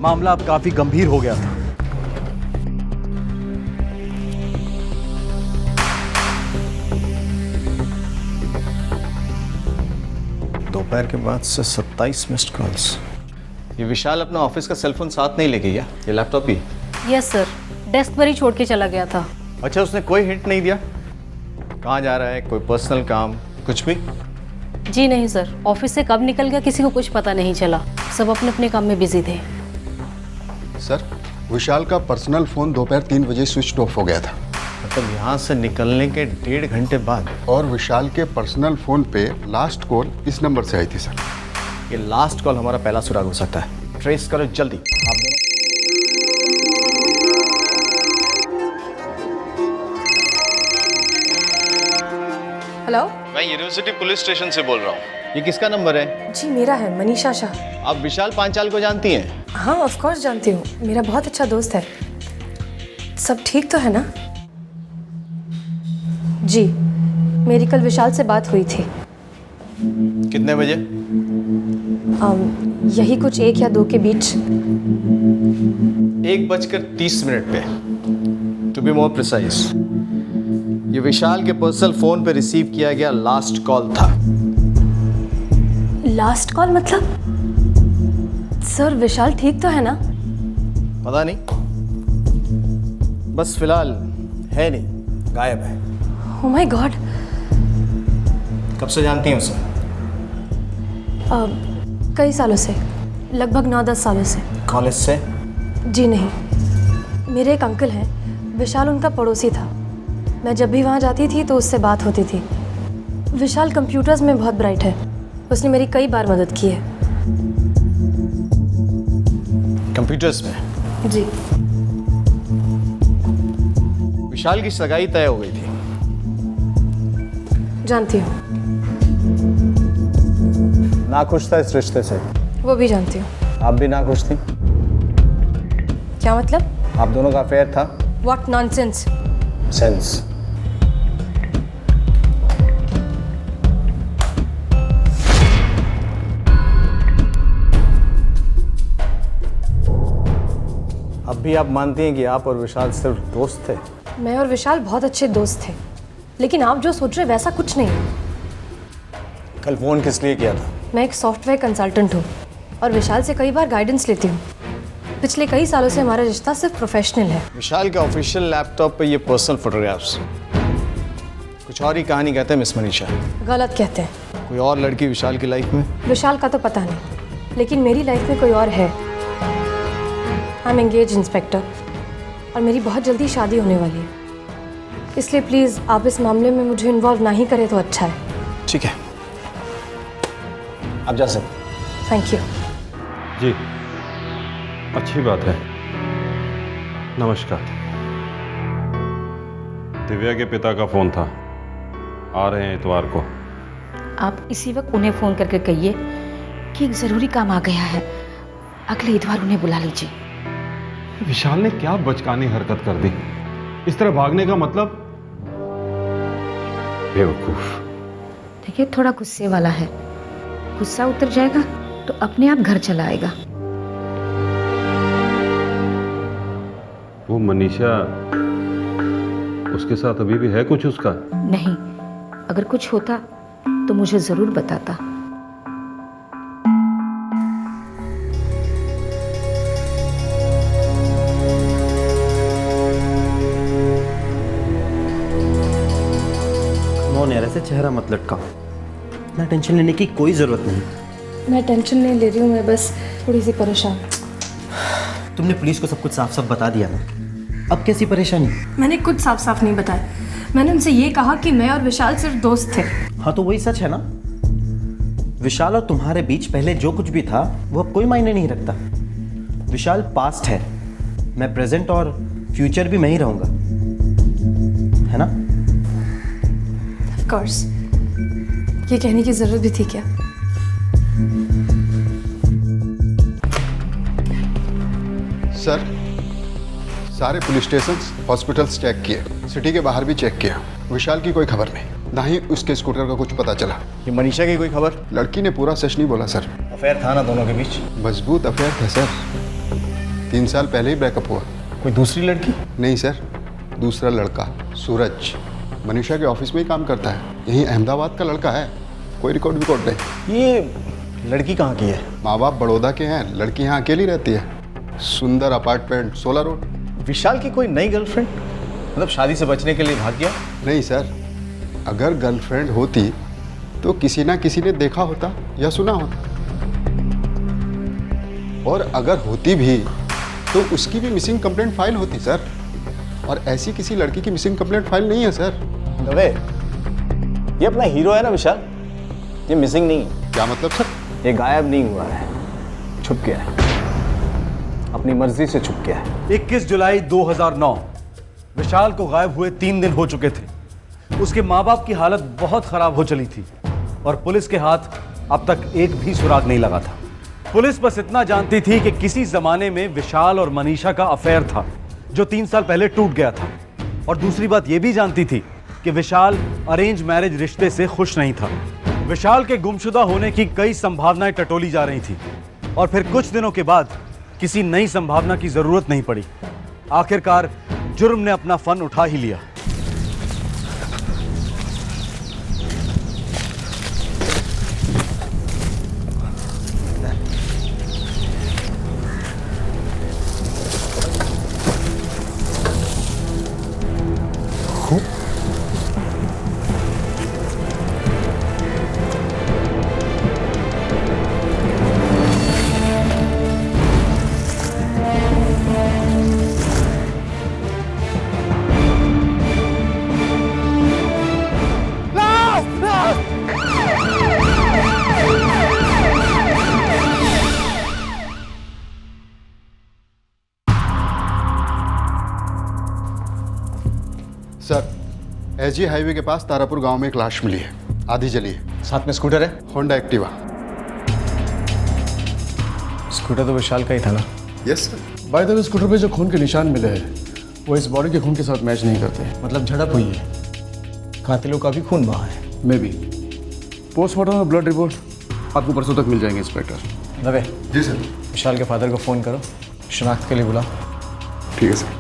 मामला अब काफी गंभीर हो गया था। दोपहर के बाद से 27 मिस्ड कॉल्स। ये विशाल अपना ऑफिस का सेल फोन साथ नहीं लेके गया, ये लैपटॉप भी? यस सर, डेस्क पर ही छोड़ के चला गया था। अच्छा, उसने कोई हिंट नहीं दिया कहाँ जा रहा है, कोई पर्सनल काम, कुछ भी? जी नहीं सर, ऑफिस से कब निकल गया किसी को कुछ पता नहीं चला, सब अपने अपने काम में बिजी थे। सर, विशाल का पर्सनल फ़ोन दोपहर 3 बजे स्विच ऑफ हो गया था। मतलब यहाँ से निकलने के 1.5 घंटे बाद? और विशाल के पर्सनल फ़ोन पे लास्ट कॉल इस नंबर से आई थी सर। ये लास्ट कॉल हमारा पहला सुराग हो सकता है, ट्रेस करो जल्दी। आप दोनों हेलो, मैं यूनिवर्सिटी पुलिस स्टेशन से बोल रहा हूँ। ये किसका नंबर है? जी मेरा है, मनीषा शाह। आप विशाल पांचाल को जानती हैं? हाँ ऑफ कोर्स जानती हूँ, मेरा बहुत अच्छा दोस्त है। सब ठीक तो है ना? जी, मेरी कल विशाल से बात हुई थी। कितने बजे? यही कुछ 1 या 2 के बीच। 1:30 पे, टू बी मोर प्रिसाइज। ये विशाल के पर्सनल फोन पे रिसीव किया गया लास्ट कॉल था। लास्ट कॉल मतलब? सर विशाल ठीक तो है ना? पता नहीं, बस फिलहाल है नहीं, गायब है। Oh my God. कब से जानती हैं उसे? कई सालों से, लगभग 9-10 सालों से। कॉलेज से? जी नहीं, मेरे एक अंकल हैं, विशाल उनका पड़ोसी था। मैं जब भी वहाँ जाती थी तो उससे बात होती थी। विशाल कंप्यूटर्स में बहुत ब्राइट है, उसने मेरी कई बार मदद की है। कंप्यूटर्स में? जी। विशाल की सगाई तय हो गई थी। जानती हूँ। ना खुश था इस रिश्ते से? वो भी जानती हूँ। आप भी ना खुश थी? क्या मतलब? आप दोनों का अफेयर था? What nonsense? सेंस। अब भी आप मानती हैं कि आप और विशाल सिर्फ दोस्त थे? मैं और विशाल बहुत अच्छे दोस्त थे, लेकिन आप जो सोच रहे वैसा कुछ नहीं है। कल फोन किस लिए किया था? मैं एक सॉफ्टवेयर कंसल्टेंट हूँ और विशाल से कई बार गाइडेंस लेती हूँ। पिछले कई सालों से हमारा रिश्ता सिर्फ प्रोफेशनल है। विशाल के ऑफिशियल लैपटॉप पे ये पर्सनल फोटोग्राफ्स कुछ और ही कहानी कहते हैं मिस मनीषा। गलत कहते हैं। कोई और लड़की विशाल की लाइफ में? विशाल का तो पता नहीं, लेकिन मेरी लाइफ में कोई और है। आई एम एंगेज इंस्पेक्टर और मेरी बहुत जल्दी शादी होने वाली है, इसलिए प्लीज़ आप इस मामले में मुझे इन्वॉल्व ना ही करें तो अच्छा है। ठीक है, आप जा सकते। Thank you. जी, अच्छी बात है। नमस्कार। दिव्या के पिता का फोन था, आ रहे हैं इतवार को। आप इसी वक्त उन्हें फ़ोन करके कहिए कि एक ज़रूरी काम आ गया है, अगले इतवार उन्हें बुला लीजिए। विशाल ने क्या बचकानी हरकत कर दी? इस तरह भागने का मतलब? बेवकूफ। देखिए, थोड़ा गुस्से वाला है, गुस्सा उतर जाएगा तो अपने आप घर चला आएगा। वो मनीषा, उसके साथ अभी भी है कुछ उसका? नहीं, अगर कुछ होता तो मुझे ज़रूर बताता। कौन यार, ऐसे चेहरा मत लटकाओ, इतना टेंशन लेने की कोई ज़रूरत नहीं। मैं टेंशन नहीं ले रही हूँ, मैं बस थोड़ी सी परेशान। तुमने पुलिस को सब कुछ साफ साफ बता दिया ना, अब कैसी परेशानी? मैंने कुछ साफ साफ नहीं बताया, मैंने उनसे ये कहा कि मैं और विशाल सिर्फ दोस्त थे। हाँ तो वही सच है ना। विशाल और तुम्हारे बीच पहले जो कुछ भी था वो अब कोई मायने नहीं रखता। विशाल पास्ट है, मैं प्रेजेंट और फ्यूचर भी मैं ही रहूंगा, है ना? ऑफ कोर्स, ये कहने की जरूरत भी थी क्या? सर, सारे पुलिस स्टेशन हॉस्पिटल्स चेक किए, सिटी के बाहर भी चेक किया, विशाल की कोई खबर नहीं, ना ही उसके स्कूटर का कुछ पता चला। ये मनीषा की कोई खबर? लड़की ने पूरा सच नहीं बोला सर। अफेयर था ना दोनों के बीच? मजबूत अफेयर था सर, 3 साल पहले ही ब्रेकअप हुआ। कोई दूसरी लड़की? नहीं सर, दूसरा लड़का सूरज मनीषा के ऑफिस में ही काम करता है, यहीं अहमदाबाद का लड़का है। कोई रिकॉर्ड नहीं। ये लड़की कहाँ की है? माँ बाप बड़ौदा के हैं, लड़की यहाँ अकेली रहती है। सुंदर अपार्टमेंट, 16 रोड। विशाल की कोई नई गर्लफ्रेंड? मतलब शादी से बचने के लिए भाग गया? नहीं सर, अगर गर्लफ्रेंड होती तो किसी ना किसी ने देखा होता या सुना होता, और अगर होती भी तो उसकी भी मिसिंग कंप्लेंट फाइल होती सर। और ऐसी किसी लड़की की मिसिंग कंप्लेंट फाइल नहीं है सर। दवे, ये अपना हीरो है ना विशाल, ये मिसिंग नहीं है। क्या मतलब सर? ये गायब नहीं हुआ है, छुप गया है, अपनी मर्जी से छुप गया है। 21 जुलाई 2009 विशाल को गायब हुए 3 दिन हो चुके थे। उसके माँ बाप की हालत बहुत खराब हो चली थी और पुलिस के हाथ अब तक एक भी सुराग नहीं लगा था। पुलिस बस इतना जानती थी कि किसी जमाने में विशाल और मनीषा का अफेयर था जो 3 साल पहले टूट गया था। और दूसरी बात यह भी जानती थी कि विशाल अरेंज मैरिज रिश्ते से खुश नहीं था। विशाल के गुमशुदा होने की कई संभावनाएं टटोली जा रही थी और फिर कुछ दिनों के बाद किसी नई संभावना की जरूरत नहीं पड़ी। आखिरकार जुर्म ने अपना फन उठा ही लिया। सर, एसजी हाईवे के पास तारापुर गांव में एक लाश मिली है, आधी जली है। साथ में स्कूटर है? Honda Activa. स्कूटर तो विशाल का ही था ना? Yes sir. By the way, scooter पे जो खून के निशान मिले हैं वो इस बॉडी के खून के साथ मैच नहीं करते। मतलब झड़प हुई है, कातिलों का भी खून बहा है। May be. पोस्टमार्टम और ब्लड रिपोर्ट आपको परसों तक मिल जाएंगे इंस्पेक्टर। दवे। जी सर। विशाल के फादर को फ़ोन करो, शनाख्त के लिए बुला। ठीक है सर।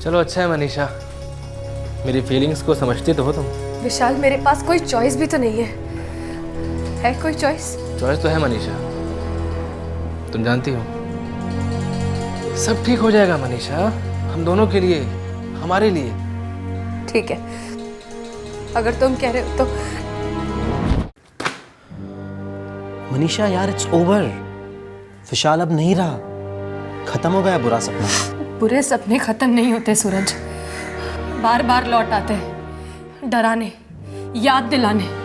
चलो अच्छा है मनीषा, मेरी फीलिंग्स को समझती तो हो तुम। विशाल, मेरे पास कोई चॉइस भी तो नहीं है कोई चॉइस? चॉइस तो है मनीषा, तुम जानती हो। सब ठीक हो जाएगा मनीषा, हम दोनों के लिए, हमारे लिए। ठीक है, अगर तुम कह रहे हो तो। मनीषा यार, इट्स ओवर। विशाल अब नहीं रहा, खत्म हो गया बुरा सपना। बुरे सपने खत्म नहीं होते सूरज, बार बार लौट आते हैं, डराने, याद दिलाने।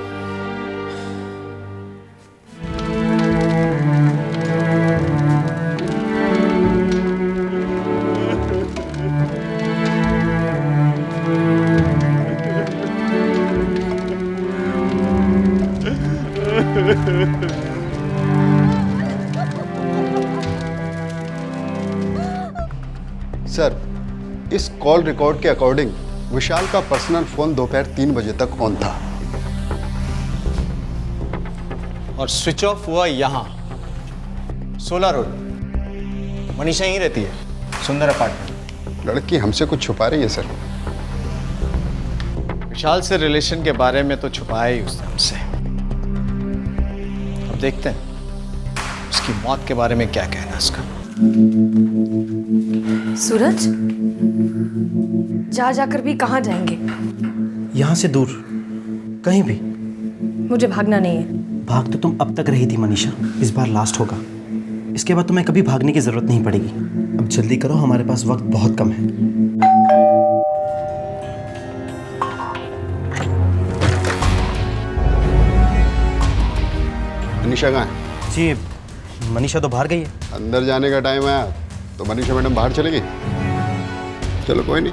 सर, इस कॉल रिकॉर्ड के अकॉर्डिंग विशाल का पर्सनल फोन दोपहर 3 बजे तक ऑन था और स्विच ऑफ हुआ यहाँ 16 रोड। मनीषा यहीं रहती है, सुंदर अपार्टमेंट। लड़की हमसे कुछ छुपा रही है सर। विशाल से रिलेशन के बारे में तो छुपाया ही उसने हमसे। अब देखते हैं उसकी मौत के बारे में क्या कहना है उसका। सूरज, जा जाकर भी कहाँ जाएंगे? यहाँ से दूर, कहीं भी। मुझे भागना नहीं है। भाग तो तुम अब तक रही थी मनीषा, इस बार लास्ट होगा। इसके बाद तुम्हें कभी भागने की जरूरत नहीं पड़ेगी। अब जल्दी करो, हमारे पास वक्त बहुत कम है। मनीषा कहाँ है? जी मनीषा तो बाहर गई है। अंदर जाने का टाइम आया तो मनीषा मैडम बाहर चले गई। चलो कोई नहीं,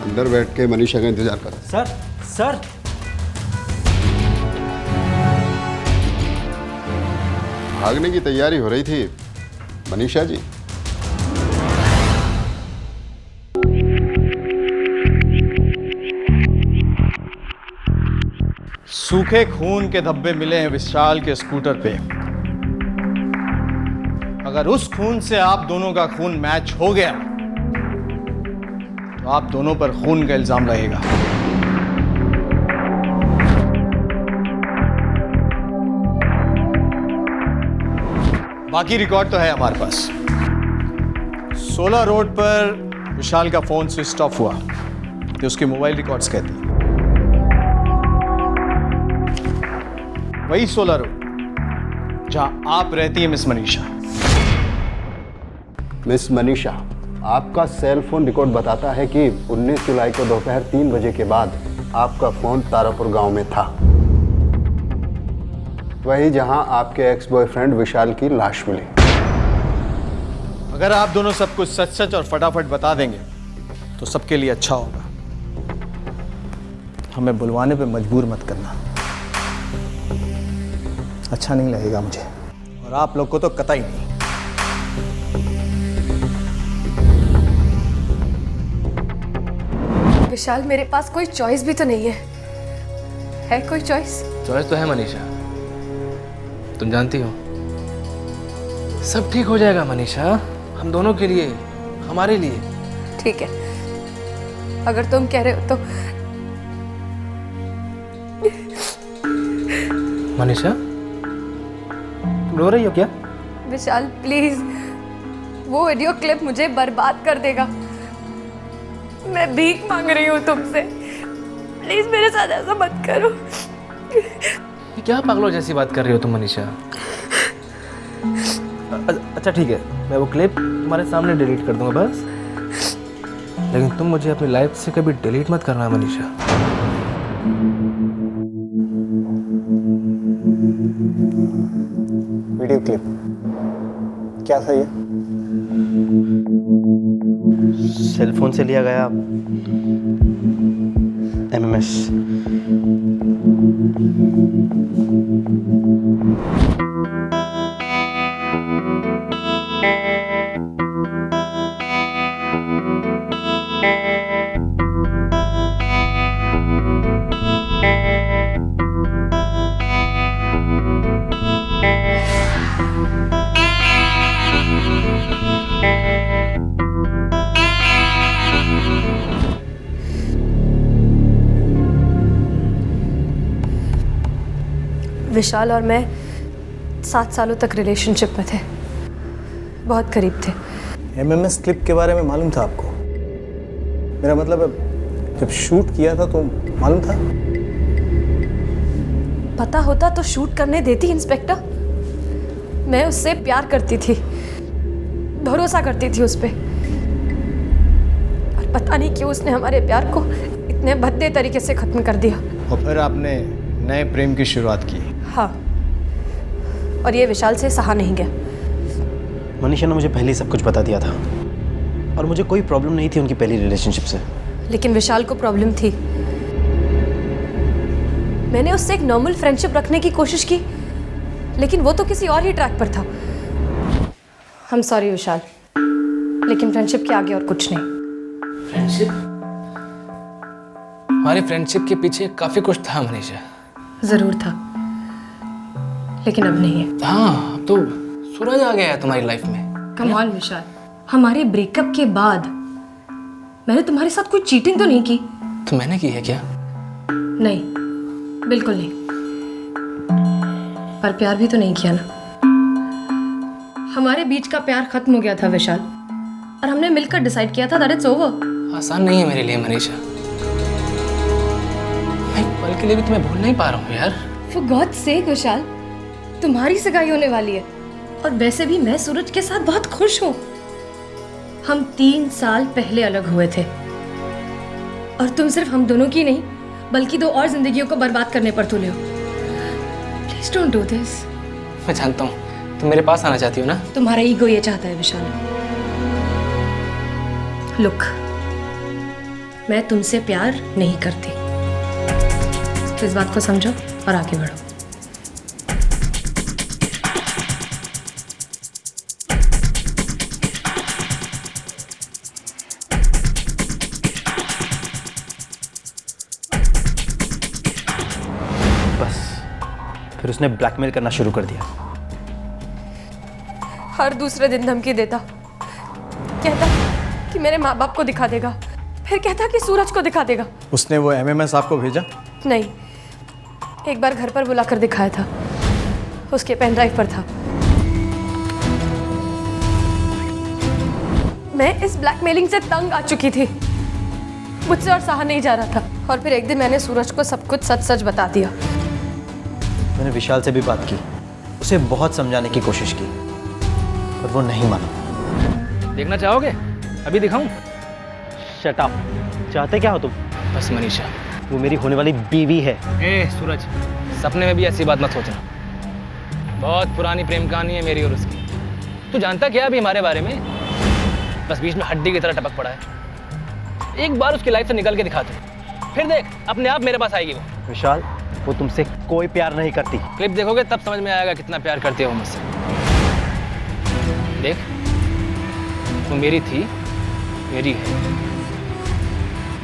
अंदर बैठ के मनीषा का इंतजार करो। सर भागने की तैयारी हो रही थी मनीषा जी। सूखे खून के धब्बे मिले हैं विशाल के स्कूटर पे। अगर उस खून से आप दोनों का खून मैच हो गया तो आप दोनों पर खून का इल्जाम लगेगा। बाकी रिकॉर्ड तो है हमारे पास। 16 रोड पर विशाल का फोन स्विच ऑफ हुआ तो उसके मोबाइल रिकॉर्ड्स कहते हैं। वही 16 रोड जहां आप रहती हैं मिस मनीषा। मिस मनीषा, आपका सेल फोन रिकॉर्ड बताता है कि 19 जुलाई को दोपहर 3 बजे के बाद आपका फोन तारापुर गांव में था, वही जहां आपके एक्स बॉयफ्रेंड विशाल की लाश मिली। अगर आप दोनों सब कुछ सच सच और फटाफट बता देंगे तो सबके लिए अच्छा होगा। हमें बुलवाने पे मजबूर मत करना, अच्छा नहीं लगेगा मुझे, और आप लोग को तो कतई नहीं। विशाल, मेरे पास कोई चॉइस भी तो नहीं है कोई चॉइस? चॉइस तो है मनीषा, तुम जानती हो सब ठीक हो जाएगा मनीषा, हम दोनों के लिए, हमारे लिए। ठीक है, अगर तुम कह रहे हो तो। मनीषा, रो रही हो क्या? विशाल प्लीज, वो वीडियो क्लिप मुझे बर्बाद कर देगा। मैं भीख मांग रही हूँ तुमसे, प्लीज मेरे साथ ऐसा मत करो। ये क्या पागलों जैसी बात कर रही हो तुम मनीषा? अच्छा ठीक है, मैं वो क्लिप तुम्हारे सामने डिलीट कर दूंगा बस, लेकिन तुम मुझे अपनी लाइफ से कभी डिलीट मत करना मनीषा। वीडियो क्लिप क्या था ये? सेल फोन से लिया गया MMS। विशाल और मैं 7 सालों तक रिलेशनशिप में थे, बहुत करीब थे। MMS क्लिप के बारे में मालूम था आपको? मेरा मतलब है, जब शूट किया था तो मालूम था? पता होता तो शूट करने देती इंस्पेक्टर। मैं उससे प्यार करती थी, भरोसा करती थी उस पे, और पता नहीं क्यों उसने हमारे प्यार को इतने भद्दे तरीके से खत्म कर दिया। और फिर आपने नए प्रेम की शुरुआत की। हाँ, और ये विशाल से सहा नहीं गया। मनीषा ने मुझे पहले ही सब कुछ बता दिया था, और मुझे कोई प्रॉब्लम नहीं थी उनकी पहली रिलेशनशिप से। लेकिन विशाल को प्रॉब्लम थी। मैंने उससे एक नॉर्मल फ्रेंडशिप रखने की कोशिश की, लेकिन वो तो किसी और ही ट्रैक पर था। हम सॉरी विशाल, लेकिन फ्रेंडशिप के आगे और कुछ नहीं। फ्रेंडशिप? हमारी फ्रेंडशिप के पीछे काफी कुछ था मनीषा। जरूर था, लेकिन अब नहीं है। हाँ, अब तो सूरज आ गया है तुम्हारी लाइफ में। कम ऑन विशाल, हमारे ब्रेकअप के बाद मैंने तुम्हारे साथ कोई चीटिंग तो नहीं की? तो मैंने की है क्या? नहीं, बिल्कुल नहीं। पर प्यार भी तो नहीं किया ना। हमारे बीच का प्यार खत्म हो गया था विशाल, और हमने मिलकर डिसाइड किया था दैट इट्स ओवर। आसान नहीं है मेरे लिए मनीषा, मैं एक पल के लिए भी तुम्हें भूल नहीं पा रहा हूँ यार। For God's sake विशाल, तुम्हारी सगाई होने वाली है और वैसे भी मैं सूरज के साथ बहुत खुश हूँ। हम 3 साल पहले अलग हुए थे और तुम सिर्फ हम दोनों की नहीं बल्कि 2 और जिंदगियों को बर्बाद करने पर तुले हो। Please don't do this. मैं जानता हूँ तुम मेरे पास आना चाहती हो ना। तुम्हारा ईगो ये चाहता है विशाल। लुक, मैं तुमसे प्यार नहीं करती, तो इस बात को समझो और आगे बढ़ो। बस फिर उसने ब्लैकमेल करना शुरू कर दिया। हर दूसरे दिन धमकी देता, कहता कि मेरे माँ बाप को दिखा देगा, फिर कहता कि सूरज को दिखा देगा। उसने वो एमएमएस आपको भेजा? नहीं, एक बार घर पर बुलाकर दिखाया था, उसके पेन ड्राइव पर था। मैं इस ब्लैकमेलिंग से तंग आ चुकी थी, मुझसे और सहा नहीं जा रहा था। और फिर एक दिन मैंने सूरज को सब कुछ सच सच बता दिया। मैंने विशाल से भी बात की, उसे बहुत समझाने की कोशिश की, पर वो नहीं माना। देखना चाहोगे? अभी दिखाऊं? Shut up. चाहते क्या हो तुम? बस मनीषा, वो मेरी होने वाली बीवी है। ए सूरज, सपने में भी ऐसी बात मत सोचना। बहुत पुरानी प्रेम कहानी है मेरी और उसकी। तू जानता क्या अभी हमारे बारे में? बस बीच में हड्डी की तरह टपक पड़ा है। एक बार उसकी लाइफ से निकल के दिखा दे, फिर देख अपने आप मेरे पास आएगी वो। विशाल, वो तुमसे कोई प्यार नहीं करती। क्लिप देखोगे तब समझ में आएगा कितना प्यार करती है वो मुझसे। देख, वो मेरी थी, मेरी है,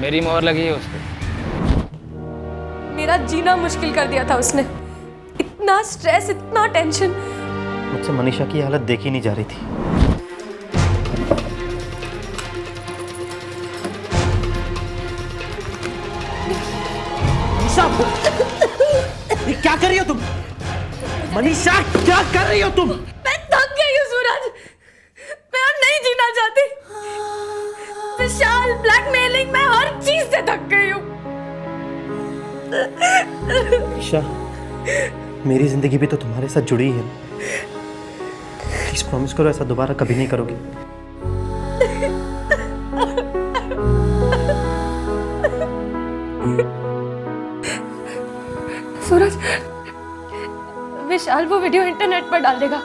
मेरी मोहर लगी है उस पर। मेरा जीना मुश्किल कर दिया था उसने। इतना स्ट्रेस, इतना टेंशन। मुझसे मनीषा की हालत देखी नहीं जा रही थी। ये क्या कर रही हो तुम? मनीषा, क्या कर रही हो तुम? मैं थक गई हूँ सूरज, मैं और नहीं जीना चाहती। विशाल, ब्लैकमेलिंग, मैं हर चीज से थक गई हूँ। मनीषा, मेरी जिंदगी भी तो तुम्हारे साथ जुड़ी है। प्लीज प्रॉमिस करो ऐसा दोबारा कभी नहीं करोगे। सूरज, विशाल वो वीडियो इंटरनेट पर डाल देगा,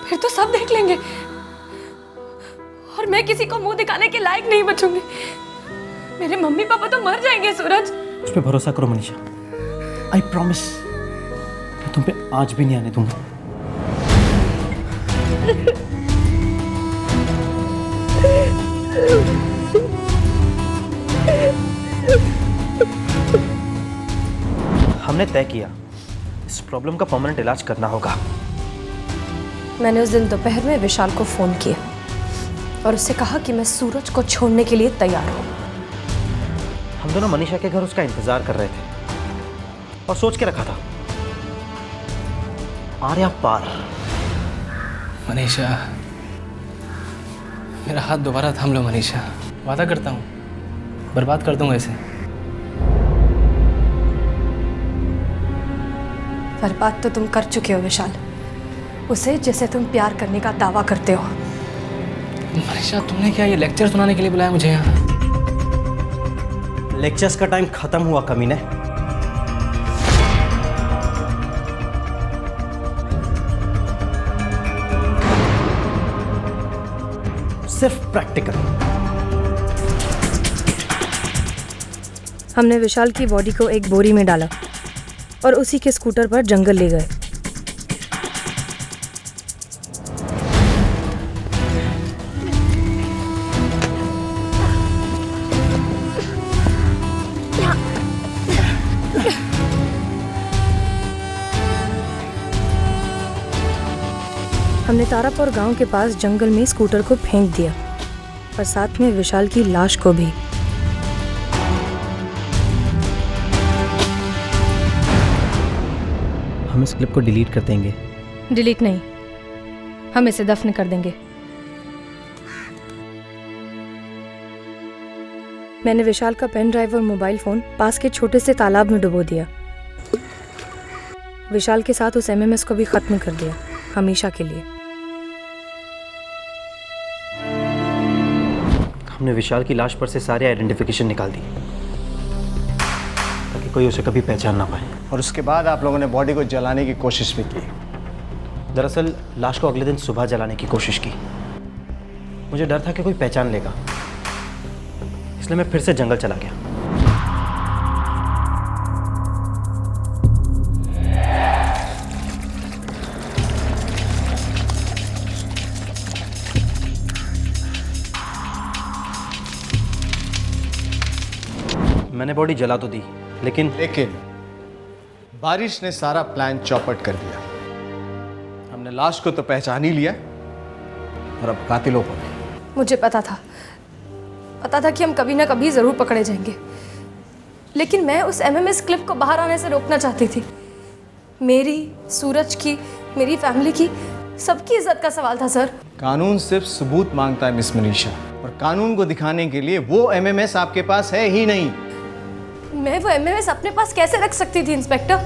फिर तो सब देख लेंगे और मैं किसी को मुंह दिखाने के लायक नहीं बचूंगी। मेरे मम्मी पापा तो मर जाएंगे सूरज। उस पे भरोसा करो मनीषा, आई प्रॉमिस मैं तुम पे आज भी नहीं आने दूंगा। हमने तय किया इस प्रॉब्लम का परमानेंट इलाज करना होगा। मैंने उस दिन दोपहर में विशाल को फोन किया और उससे कहा कि मैं सूरज को छोड़ने के लिए तैयार हूं। हम दोनों मनीषा के घर उसका इंतजार कर रहे थे और सोच के रखा था, आर्या पार। मनीषा, मेरा हाथ दोबारा थाम लो मनीषा, वादा करता हूँ बर्बाद कर दूंगा इसे। बर्बाद तो तुम कर चुके हो विशाल, उसे जिसे तुम प्यार करने का दावा करते हो। मनीषा, तुमने क्या ये लेक्चर सुनाने के लिए बुलाया मुझे यहाँ? लेक्चर्स का टाइम खत्म हुआ कमीने। सिर्फ प्रैक्टिकल। हमने विशाल की बॉडी को एक बोरी में डाला और उसी के स्कूटर पर जंगल ले गए। हमने तारापुर गांव के पास जंगल में स्कूटर को फेंक दिया और साथ में विशाल की लाश को भी। हम इस क्लिप को डिलीट कर देंगे। डिलीट नहीं, हम इसे दफन कर देंगे। मैंने विशाल का पेन ड्राइव और मोबाइल फोन पास के छोटे से तालाब में डुबो दिया। विशाल के साथ उस एमएमएस को भी खत्म कर दिया, हमेशा के लिए। हमने विशाल की लाश पर से सारे आइडेंटिफिकेशन निकाल दी ताकि कोई उसे कभी पहचान ना पाए। और उसके बाद आप लोगों ने बॉडी को जलाने की कोशिश भी की। दरअसल लाश को अगले दिन सुबह जलाने की कोशिश की। मुझे डर था कि कोई पहचान लेगा, इसलिए मैं फिर से जंगल चला गया। मैंने बॉडी जला तो दी, लेकिन बारिश ने सारा प्लान चौपट कर दिया। हमने लाश को तो पहचान ही लिया और अब कातिलों को नहीं। मुझे पता था कि हम कभी ना कभी ज़रूर पकड़े जाएंगे, लेकिन मैं उस एमएमएस क्लिप को बाहर आने से रोकना चाहती थी। मेरी, सूरज की, मेरी फैमिली की, सबकी इज्जत का सवाल था सर। कानून सिर्फ सबूत मांगता है मिस मनीषा, और कानून को दिखाने के लिए वो एमएमएस आपके पास है ही नहीं। मैं वो एमएमएस अपने पास कैसे रख सकती थी इंस्पेक्टर?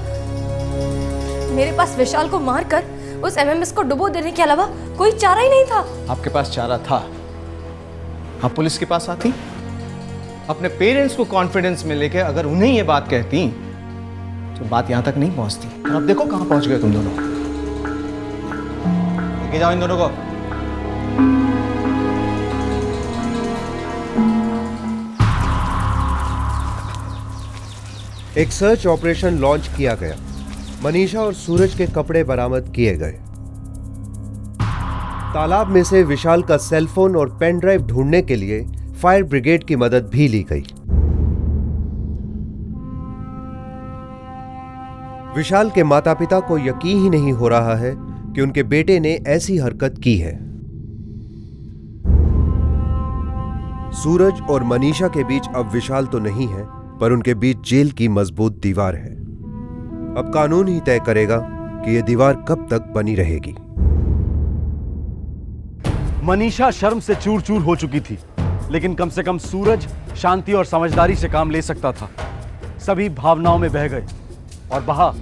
मेरे पास विशाल को मारकर उस एमएमएस को डुबो देने के अलावा कोई चारा ही नहीं था। आपके पास चारा था, आप पुलिस के पास आती, अपने पेरेंट्स को कॉन्फिडेंस में लेके अगर उन्हें ये बात कहती तो बात यहां तक नहीं पहुंचती। और अब देखो कहां पहुंच गए तुम दोनों। लेके जाओ इन दोनों को। एक सर्च ऑपरेशन लॉन्च किया गया। मनीषा और सूरज के कपड़े बरामद किए गए। तालाब में से विशाल का सेलफोन और पेन ड्राइव ढूंढने के लिए फायर ब्रिगेड की मदद भी ली गई। विशाल के माता पिता को यकीन ही नहीं हो रहा है कि उनके बेटे ने ऐसी हरकत की है। सूरज और मनीषा के बीच अब विशाल तो नहीं है, पर उनके बीच जेल की मजबूत दीवार है। अब कानून ही तय करेगा कि यह दीवार कब तक बनी रहेगी। मनीषा शर्म से चूर चूर हो चुकी थी, लेकिन कम से कम सूरज शांति और समझदारी से काम ले सकता था। सभी भावनाओं में बह गए और बहा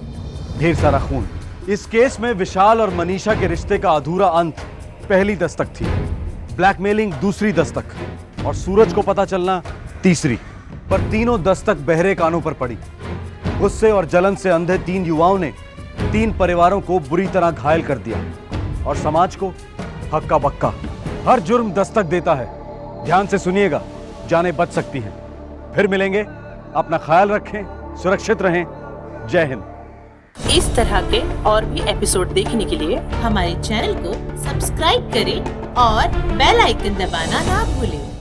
ढेर सारा खून। इस केस में विशाल और मनीषा के रिश्ते का अधूरा अंत पहली दस्तक थी, ब्लैकमेलिंग दूसरी दस्तक और सूरज को पता चलना तीसरी। पर तीनों दस्तक बहरे कानों पर पड़ी। गुस्से और जलन से अंधे 3 युवाओं ने 3 परिवारों को बुरी तरह घायल कर दिया और समाज को हक्का बक्का। हर जुर्म दस्तक देता है। ध्यान से सुनिएगा, जानें बच सकती हैं। फिर मिलेंगे, अपना ख्याल रखें, सुरक्षित रहें। जय हिंद। इस तरह के और भी एपिसोड देखने के लिए हमारे चैनल को सब्सक्राइब करें और बेल आइकन दबाना ना भूलें।